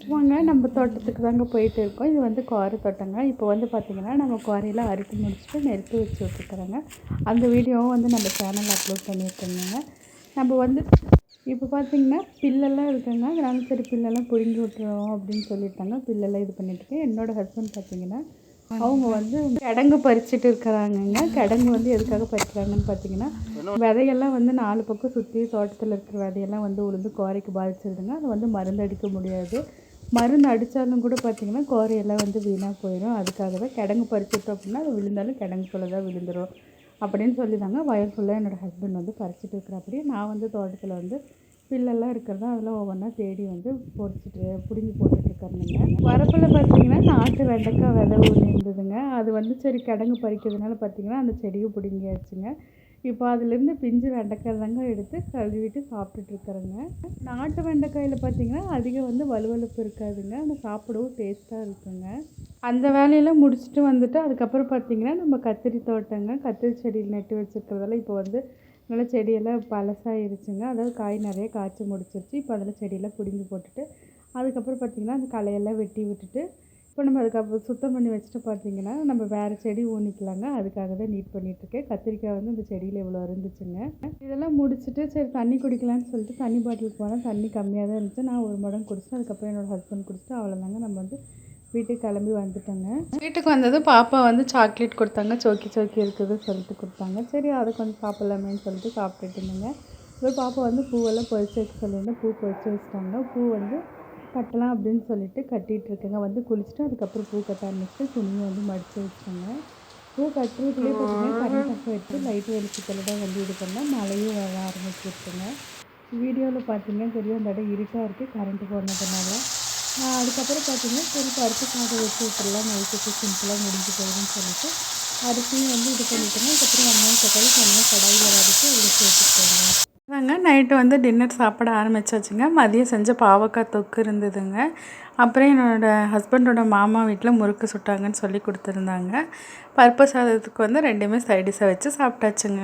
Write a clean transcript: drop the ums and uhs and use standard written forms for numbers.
வாங்க நம்ம தோட்டத்துக்கு தாங்க போயிட்டு இருக்கோம். இது வந்து குவாரி தோட்டங்க. இப்போ வந்து பார்த்திங்கன்னா நம்ம குவாரியில் அறுத்து முடிச்சுட்டு நெருப்பு வச்சு விட்டுருக்குறோங்க. அந்த வீடியோவும் வந்து நம்ம சேனலில் அப்லோட் பண்ணியிருக்கோங்க. நம்ம வந்து இப்போ பார்த்திங்கன்னா பில்லெல்லாம் இருக்குங்க. அதனால சரி பில்லெல்லாம் பிடுங்கி விட்டுருவோம் அப்படின்னு சொல்லிட்டாங்க. பில்லெல்லாம் இது பண்ணிட்டுருக்கேன். என்னோடய ஹஸ்பண்ட் பார்த்திங்கன்னா அவங்க வந்து கிடங்கு பறிச்சுட்டு இருக்கிறாங்கங்க. கிடங்கு வந்து எதுக்காக பறிக்கிறாங்கன்னு பார்த்தீங்கன்னா, விதையெல்லாம் வந்து 4 பக்கம் சுற்றி தோட்டத்தில் இருக்கிற விதையெல்லாம் வந்து உளுந்து கோரைக்கு பாதிச்சிருதுங்க. அதை வந்து மருந்து அடிக்க முடியாது. மருந்து அடித்தாலும் கூட பார்த்திங்கன்னா கோரையெல்லாம் வந்து வீணாக போயிடும். அதுக்காக தான் கிடங்கு பறிச்சிட்டோம் அப்படின்னா அது விழுந்தாலும் கிடங்குக்குள்ளே தான் விழுந்துடும் அப்படின்னு சொல்லி தாங்க வயல் ஃபுல்லாக என்னோடய ஹஸ்பண்ட் வந்து பறிச்சிட்டு இருக்கிறாப்படியே நான் வந்து தோட்டத்தில் வந்து பில்லெல்லாம் இருக்கிறதா அதெல்லாம் ஒவ்வொன்றா தேடி வந்து பிடுங்கி போட்டுட்ருக்கறனுங்க. வரப்பில் பார்த்திங்கன்னா நாட்டு வெண்டைக்காய் விதை ஒன்று இருந்ததுங்க. அது வந்து சரி கிடங்கு பறிக்கிறதுனால பார்த்திங்கன்னா அந்த செடியும் பிடுங்கியாச்சுங்க. இப்போ அதுலேருந்து பிஞ்சு வெண்டைக்காய் தாங்க எடுத்து கழுவிட்டு சாப்பிட்டுட்ருக்குறேங்க. நாட்டு வெண்டைக்காயில் பார்த்திங்கன்னா அதிகம் வந்து வலுவலுப்பு இருக்காதுங்க. ஆனால் சாப்பிடவும் டேஸ்ட்டாக இருக்குங்க. அந்த வேலையெல்லாம் முடிச்சுட்டு வந்துட்டு அதுக்கப்புறம் பார்த்திங்கன்னா நம்ம கத்திரி தோட்டங்க. கத்திரி செடி நட்டு வச்சுருக்கிறதால இப்போ வந்து நல்லா செடியெல்லாம் பழசாயிருச்சுங்க. அதாவது காய் நிறைய காய்ச்சி முடிச்சிருச்சு. இப்போ அதில் செடியெல்லாம் பிடுங்கி போட்டுட்டு அதுக்கப்புறம் பார்த்திங்கன்னா அந்த களையெல்லாம் வெட்டி விட்டுட்டு இப்போ நம்ம அதுக்கப்புறம் சுத்தம் பண்ணி வச்சுட்டு பார்த்திங்கன்னா நம்ம வேறு செடி ஊனிக்கலாங்க. அதுக்காக தான் நீட் பண்ணிகிட்ருக்கேன். கத்திரிக்காய் வந்து இந்த செடியில் இவ்வளோ இருந்துச்சுங்க. இதெல்லாம் முடிச்சுட்டு சரி தண்ணி குடிக்கலான்னு சொல்லிட்டு தண்ணி பாட்டிலுக்கு போனால் தண்ணி கம்மியாக தான் இருந்துச்சு. நான் ஒரு மடம் குடிச்சிட்டு அதுக்கப்புறம் என்னோடய ஹஸ்பண்ட் குடிச்சிட்டு அவ்வளோதாங்க நம்ம வந்து வீட்டுக்கு கிளம்பி வந்துட்டோங்க. வீட்டுக்கு வந்தது பாப்பா வந்து சாக்லேட் கொடுத்தாங்க. சோக்கி இருக்குது சொல்லிட்டு கொடுத்தாங்க. சரி அதை கொஞ்சம் சாப்பிட்லாமேன்னு சொல்லிட்டு சாப்பிட்டுட்டு இருந்தேங்க. இப்போ பாப்பா வந்து பூவெல்லாம் பறித்து வைக்க சொல்லியிருந்தேன். பூ பறித்து வச்சுட்டாங்க. பூ வந்து கட்டலாம் அப்படின்னு சொல்லிட்டு கட்டிகிட்ருக்கேங்க. வந்து குளிச்சுட்டு அதுக்கப்புறம் பூ கட்ட ஆரம்பிச்சுட்டு துணியை வந்து மடித்து வச்சுட்டேங்க. பூ கட்டுறதுலேயே பார்த்திங்கன்னா கரண்ட் ஆஃப் ஆகிடுச்சு. லைட் வெளிச்சத்தில் தான் வந்து இது பண்ணேன். மழையும் வர ஆரம்பிச்சிருச்சுங்க. வீடியோவில் பார்த்திங்கன்னா தெரியும் அந்த இடம் இருட்டாக இருக்குது கரண்ட்டு போனதுனால. அதுக்கப்புறம் பார்த்திங்கன்னா சரி பருப்பு சாதம் வச்சு விட்டுலாம் நைட்டுக்கு சிம்பிளாக முடிஞ்சு போயிடும்னு சொல்லிட்டு அரிசியும் வந்து இது பண்ணிட்டோங்க. அதுக்கப்புறம் வெங்காயம் தக்காளி தனியாக கடாயில் வதக்கி அதில் சேர்த்துக்கிட்டோங்க. அதாங்க நைட்டு வந்து டின்னர் சாப்பிட ஆரம்பிச்சாச்சுங்க. மதியம் செஞ்ச பாவக்காய் தொக்கு இருந்ததுங்க. அப்புறம் என்னோடய ஹஸ்பண்டோட மாமா வீட்டில் முறுக்கு சுட்டாங்கன்னு சொல்லி கொடுத்துருந்தாங்க. பருப்பு சாதத்துக்கு வந்து 2மே சைடிஷாக வச்சு சாப்பிட்டாச்சுங்க.